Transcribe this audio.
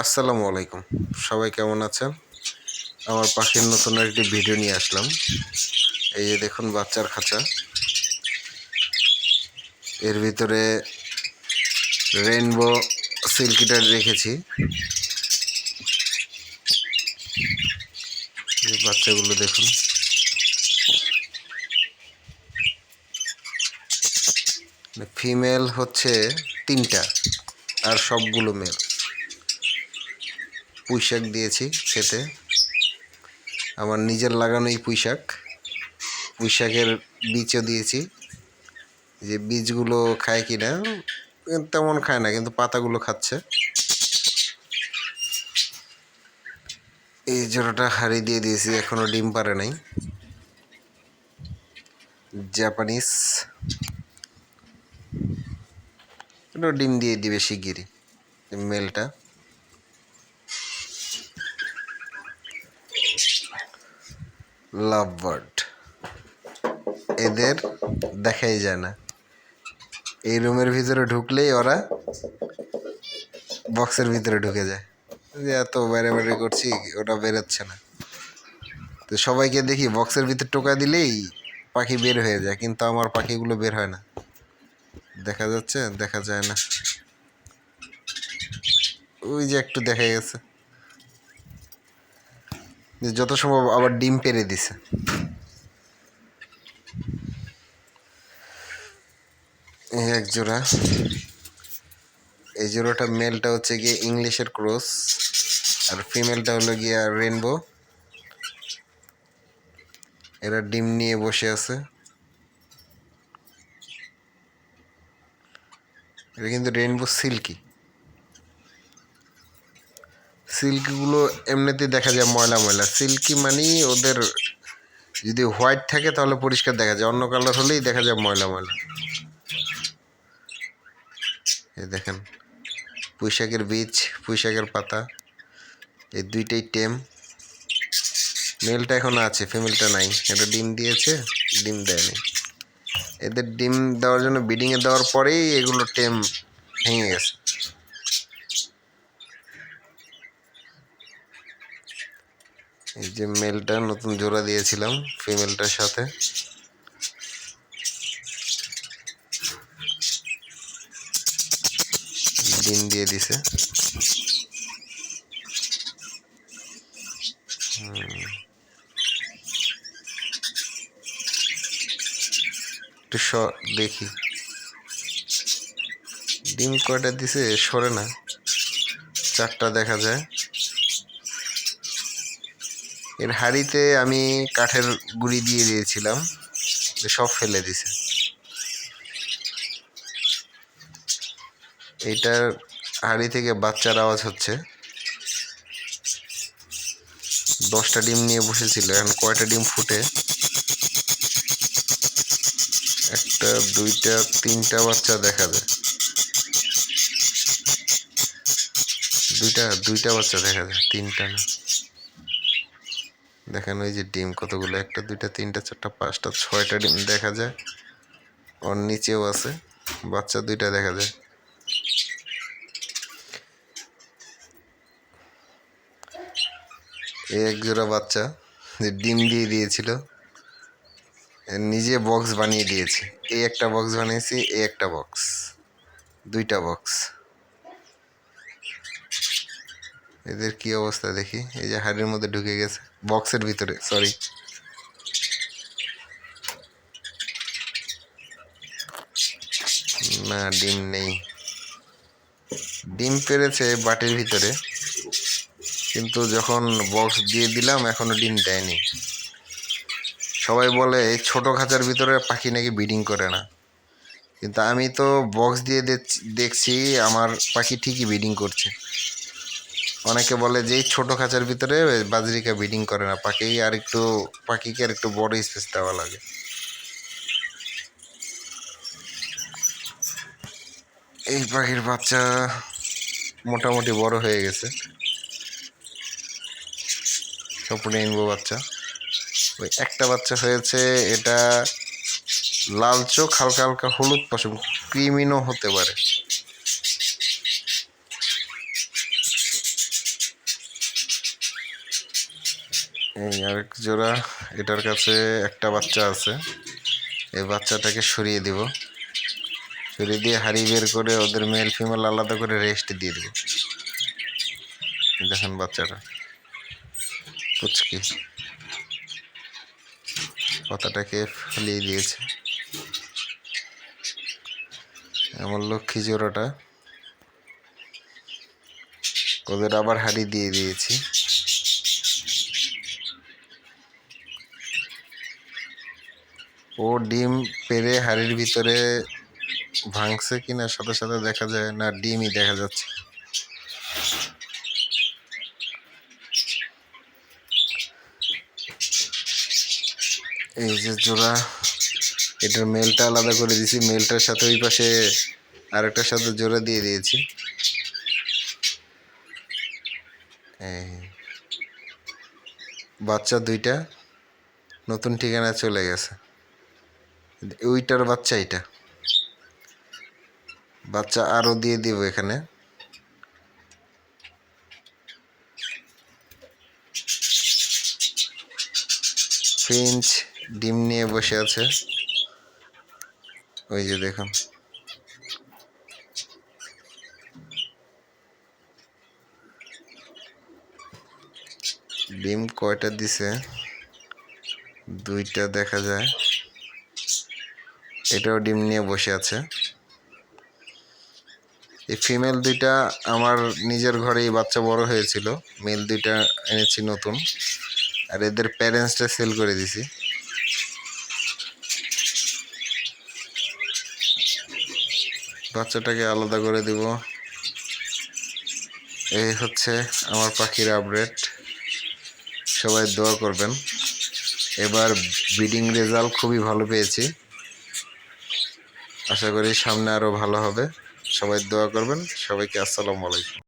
আসসালামু আলাইকুম। সবাই কেমন আছেন? আমার পাখির নতুন একটি ভিডিও নিয়ে আসলাম। এই যে দেখুন বাচ্চার খাঁচা। এর ভিতরে রেইনবো সিল্কিটার রেখেছি। এই বাচ্চাগুলো দেখুন। ফিমেল হচ্ছে 3টা আর সবগুলো মেল। পুঁইশাক দিয়েছি খেতে, আমার নিজের লাগানোই পুঁইশাক। পুঁইশাকের বীজও দিয়েছি। যে বীজগুলো খায় কিনা তেমন খায় না, কিন্তু পাতাগুলো খাচ্ছে। এই জোড়াটা হাঁড়ি দিয়ে দিয়েছি, এখনো ডিম পারে নাই। জাপানিজ, এটা ডিম দিয়ে দিবে শিগগিরই মেলটা। লাভ বার্ড, এদের দেখাই যায় না। এই রুমের ভিতরে ঢুকলেই ওরা বক্সের ভিতরে ঢুকে যায়। যে এত বাইরে বাইরে করছি, ওটা বেরোচ্ছে না। তো সবাইকে দেখি বক্সের ভিতরে টোকা দিলেই পাখি বের হয়ে যায়, কিন্তু আমার পাখিগুলো বের হয় না। দেখা যাচ্ছে? দেখা যায় না। ওই যে একটু দেখা গেছে, যে যত সম্ভব আবার ডিম পেড়ে দিছে। এই এক জোড়া। এই জোড়াটা মেলটা হচ্ছে গিয়ে ইংলিশের ক্রস, আর ফিমেলটা হলো গিয়া রেইনবো। এরা ডিম নিয়ে বসে আছে। এটা কিন্তু রেইনবো সিল্কি। সিল্কিগুলো এমনিতেই দেখা যায় ময়লা ময়লা। সিল্কি মানে ওদের যদি হোয়াইট থাকে তাহলে পরিষ্কার দেখা যায়, অন্য কালার হলেই দেখা যায় ময়লা ময়লা। এই দেখেন পুঁইশাকের বীজ, পুঁইশাকের পাতা, এই দুইটাই টেম। মেলটা এখন আছে, ফিমেলটা নাই। এটা ডিম দিয়েছে, ডিম দেয়নি। এদের ডিম দেওয়ার জন্য ব্রিডিংয়ে দেওয়ার পরেই এগুলো টেম ভেঙে গেছে। এই যে মেলটা নতুন জোড়া দিয়েছিলাম ফিমেলটার সাথে। ডিম দিয়ে দিছে। একটু দেখি ডিম কয়টা দিছে, সরে না। 4টা দেখা যায়। এর হাঁড়িতে আমি কাঠের গুঁড়ি দিয়ে দিয়েছিলাম, সব ফেলে দিছে। এইটার হাঁড়ি থেকে বাচ্চার আওয়াজ হচ্ছে। 10টা ডিম নিয়ে বসেছিল, এখন কয়টা ডিম ফুটে? 1টা 2টা 3টা বাচ্চা দেখা যায়। 2টা বাচ্চা দেখা যায়, 3টা না। দেখেন ওই যে ডিম কতগুলো, 1টা 2টা 3টা 4টা 5টা 6টা ডিম দেখা যায়। ওর নিচেও আছে, বাচ্চা 2টা দেখা যায়। এই এক জোড়া বাচ্চা যে ডিম দিয়ে দিয়েছিল, নিজে বক্স বানিয়ে দিয়েছে। এই একটা বক্স বানিয়েছি, এই একটা বক্স, 2টা বক্স। এদের কি অবস্থা দেখি। এই যে হাড়ির মধ্যে ঢুকে গেছে, বক্সের ভিতরে, সরি। না, ডিম নেই। ডিম পেড়েছে বাটির ভিতরে, কিন্তু যখন বক্স দিয়ে দিলাম এখনো ডিম দেয়নি। সবাই বলে এই ছোট খাঁচার ভিতরে পাখি নাকি ব্রিডিং করে না, কিন্তু আমি তো বক্স দিয়ে দেখছি আমার পাখি ঠিকই ব্রিডিং করছে। অনেকে বলে যে এই ছোট খাঁচার ভিতরে বাজরিকা ব্রিডিং করে না, পাখিকে আর একটু বড় স্পেস দেওয়া লাগে। এই পাখির বাচ্চা মোটামুটি বড় হয়ে গেছে, সব রেইনবো বাচ্চা। ওই একটা বাচ্চা হয়েছে, এটা লাল চোখ, হালকা হালকা হলুদ পশম, ক্রিমিনও হতে পারে। এই আরেক জোড়া, এটার কাছে একটা বাচ্চা আছে, এই বাচ্চাটাকে সরিয়ে দিব, সরিয়ে দিয়ে হাড়ি বের করে ওদের মেল ফিমেল আলাদা করে রেস্ট দিয়ে দেব। দেখেন বাচ্চাটা পুচকি পাতাটাকে ফেলিয়ে দিয়েছে। আমার লক্ষ্মী জোড়াটা, ওদের আবার হাড়ি দিয়ে দিয়েছি। ও ডিম পেড়ে হাড়ির ভিতরে ভাঙছে কিনা সাথে সাথে দেখা যায় না, ডিমই দেখা যাচ্ছে। এই যে জোড়া, এটার মেলটা আলাদা করে দিয়েছি, মেলটার সাথে ওই পাশে আরেকটার সাথে জোড়া দিয়ে দিয়েছি। বাচ্চা দুইটা নতুন ঠিকানায় চলে গেছে। ওইটার বাচ্চা, এটা বাচ্চা আরো দিয়ে দিব এখানে। ফিঞ্চ ডিম নিয়ে বসে আছে, ওই যে দেখুন। ডিম কয়টা দিছে, দুইটা দেখা যায়। এটাও ডিম নিয়ে বসে আছে। এই ফিমেল দুইটা আমার নিজের ঘরেই বাচ্চা বড় হয়েছিল, মেল দুইটা এনেছি নতুন, আর এদের প্যারেন্টসটা সেল করে দিছি। বাচ্চাটাকে আলাদা করে দিব। এই হচ্ছে আমার পাখির আপডেট, সবাই দোয়া করবেন। এবার ব্রিডিং রেজাল্ট খুবই ভালো পেয়েছি, আশা করি সামনে আরো ভালো হবে। সবাই দোয়া করবেন। সবাইকে আসসালামু আলাইকুম।